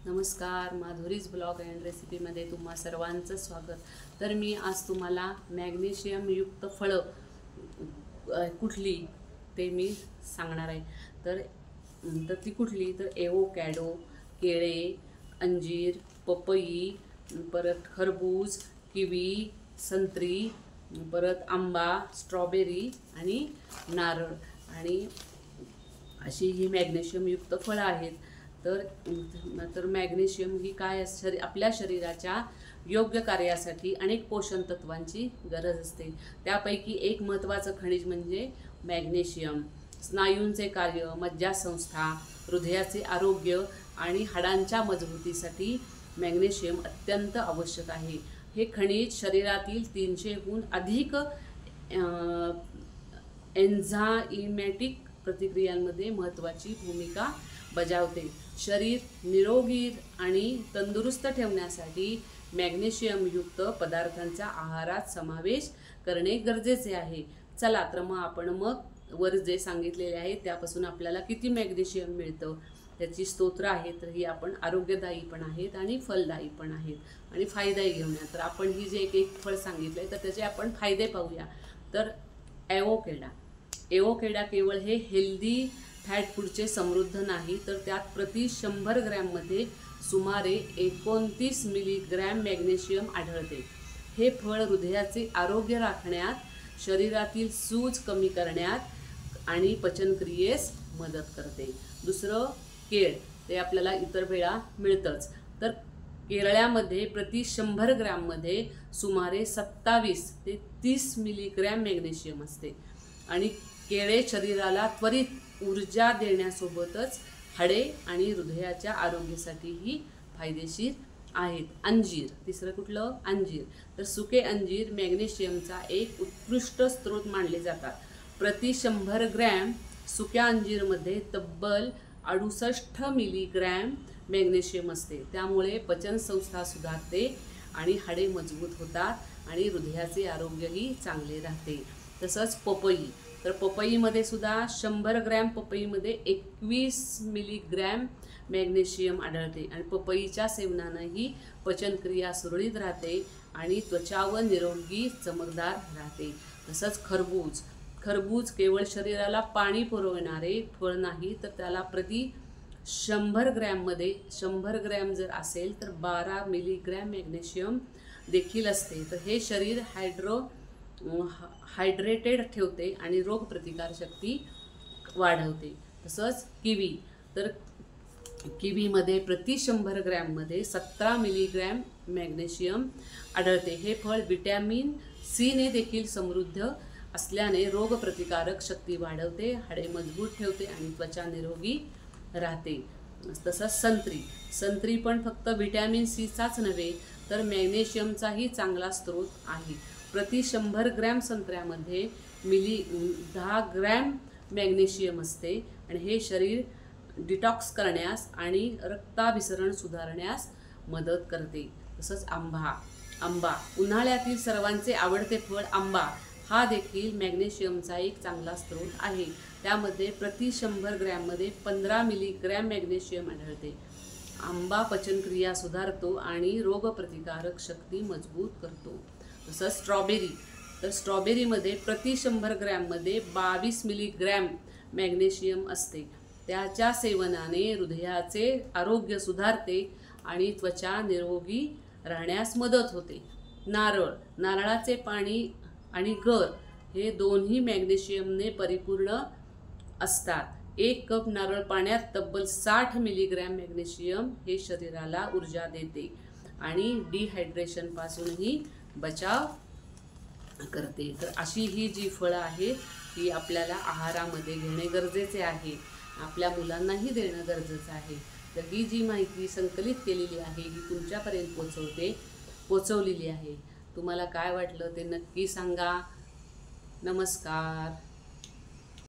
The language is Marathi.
नमस्कार, माधुरीज ब्लॉग अँड रेसिपीमध्ये तुम्हा सर्वांचं स्वागत। तर मी आज तुम्हाला मॅग्नेशियम युक्त फळं कुठली ते मी सांगणार आहे। तर ती कुठली तर एवोकॅडो, केळे, अंजीर, पपई, परत खरबूज, किवी, संत्री, परत आंबा, स्ट्रॉबेरी आणि नारळ आणि अशी ही मॅग्नेशियम युक्त फळं आहेत। तर मॅग्नेशियम ही काय आपल्या शरीराच्या योग्य कार्यासाठी अनेक पोषण तत्वांची गरज असते। त्यापैकी एक महत्त्वाचं खनिज म्हणजे मॅग्नेशियम स्नायूंचे कार्य, मज्जासंस्था, हृदयाचे आरोग्य आणि हाडांच्या मजबूतीसाठी मॅग्नेशियम अत्यंत आवश्यक आहे। हे खनिज शरीरातील 300हून अधिक एन्झाइमॅटिक प्रतिक्रियांमध्ये महत्त्वाची भूमिका बजावते। शरीर निरोगी आणि तंदुरुस्त ठेवण्यासाठी मॅग्नेशियम युक्त पदार्थांचा आहारात समावेश करणे गरजेचे आहे। चला तर मग आपण वर जे सांगितलेले आहे त्यापासून आपल्याला किती मॅग्नेशियम मिळतं त्याची स्तोत्र आहे। तर ही आपण आरोग्यदायी पण आहेत आणि फलदायी पण आहेत आणि फायदाही घेऊया। तर आपण ही जे एक फळ सांगितलंय तर त्याचे आपण फायदे पाहूया। तर एवोकॅडो केवळ हे हेल्दी फॅट फूडचे समृद्ध नाही, तर त्यात प्रति 100 ग्रॅममध्ये सुमारे 29 मिलीग्रॅम मॅग्नेशियम आढळते। हे फळ हृदयाचे आरोग्य राखण्यात, शरीरातील सूज कमी करण्यात आणि पचनक्रियेस मदत करते। दुसरं केळ, ते आपल्याला इतर वेळा मिळतंच। तर केळ्यामध्ये प्रति 100 ग्रॅममध्ये सुमारे 27 ते 30 मिलीग्रॅम मॅग्नेशियम असते आणि केळे शरीराला त्वरित ऊर्जा देण्यासोबतच हाडे आणि हृदयाच्या आरोग्यासाठीही फायदेशीर आहेत। अंजीर, तिसरं कुठलं? अंजीर। तर सुके अंजीर मॅग्नेशियमचा एक उत्कृष्ट स्रोत मानले जातात। प्रति 100 ग्रॅम सुक्या अंजीरमध्ये तब्बल 68 मिलीग्रॅम मॅग्नेशियम असते। त्यामुळे पचनसंस्था सुधारते आणि हाडे मजबूत होतात आणि हृदयाचे आरोग्यही चांगले राहते। तसंच पपई, तर पपईमध्ये सुद्धा 100 ग्रॅम पपईमध्ये 21 मिलीग्रॅम मॅग्नेशियम आढळते आणि पपईच्या सेवनानंही पचनक्रिया सुरळीत राहते आणि त्वचा व निरोगी चमकदार राहते। तसंच खरबूज केवळ शरीराला पाणी पुरवणारे फळ नाही, तर त्याला प्रति 100 ग्रॅममध्ये 100 ग्रॅम जर असेल तर 12 मिलीग्रॅम मॅग्नेशियम देखील असते। तर हे शरीर हायड्रेटेड ठेवते आणि रोगप्रतिकारशक्ती वाढवते। तसंच किवी, तर किवीमध्ये प्रति 100 ग्रॅममध्ये 17 मिलीग्रॅम मॅग्नेशियम आढळते। हे फळ विटॅमिन सी ने देखील समृद्ध असल्याने रोगप्रतिकारक शक्ती वाढवते, हाडे मजबूत ठेवते आणि त्वचा निरोगी राहते। तसंच संत्री पण फक्त विटॅमिन सीचाच नव्हे तर मॅग्नेशियमचाही चांगला स्रोत आहे। प्रति 100 ग्रॅम संत्र्यामध्ये 10 ग्रॅम मॅग्नेशियम असते आणि हे शरीर डिटॉक्स करण्यास आणि रक्ताभिसरण सुधारण्यास मदत करते। तसंच आंबा, उन्हाळ्यातील सर्वांचे आवडते फळ आंबा हा देखील मॅग्नेशियमचा एक चांगला स्रोत आहे। त्यामध्ये प्रति 100 ग्रॅममध्ये 15 मिलीग्रॅम मॅग्नेशियम आढळते। आंबा पचनक्रिया सुधारतो आणि रोगप्रतिकारक शक्ती मजबूत करतो। तसंच स्ट्रॉबेरीमध्ये प्रति 100 ग्रॅममध्ये 22 मिलीग्रॅम मॅग्नेशियम असते। त्याच्या सेवनाने हृदयाचे आरोग्य सुधारते आणि त्वचा निरोगी राहण्यास मदत होते। नारळाचे पाणी आणि गर हे दोन्ही मॅग्नेशियमने परिपूर्ण असतात। 1 कप नारळ पाण्यात तब्बल 60 मिलीग्रॅम मॅग्नेशियम हे शरीराला ऊर्जा देते आणि डिहायड्रेशनपासूनही बचाव करते। तर अशी ही जी फळं आहेत ती आपल्याला आहारामध्ये घेणे गरजेचे आहे, आपल्या मुलांनाही देणं गरजेचं आहे। तर ही जी माहिती संकलित केलेली आहे ही तुमच्यापर्यंत पोचवलेली आहे। तुम्हाला काय वाटलं ते नक्की सांगा। नमस्कार।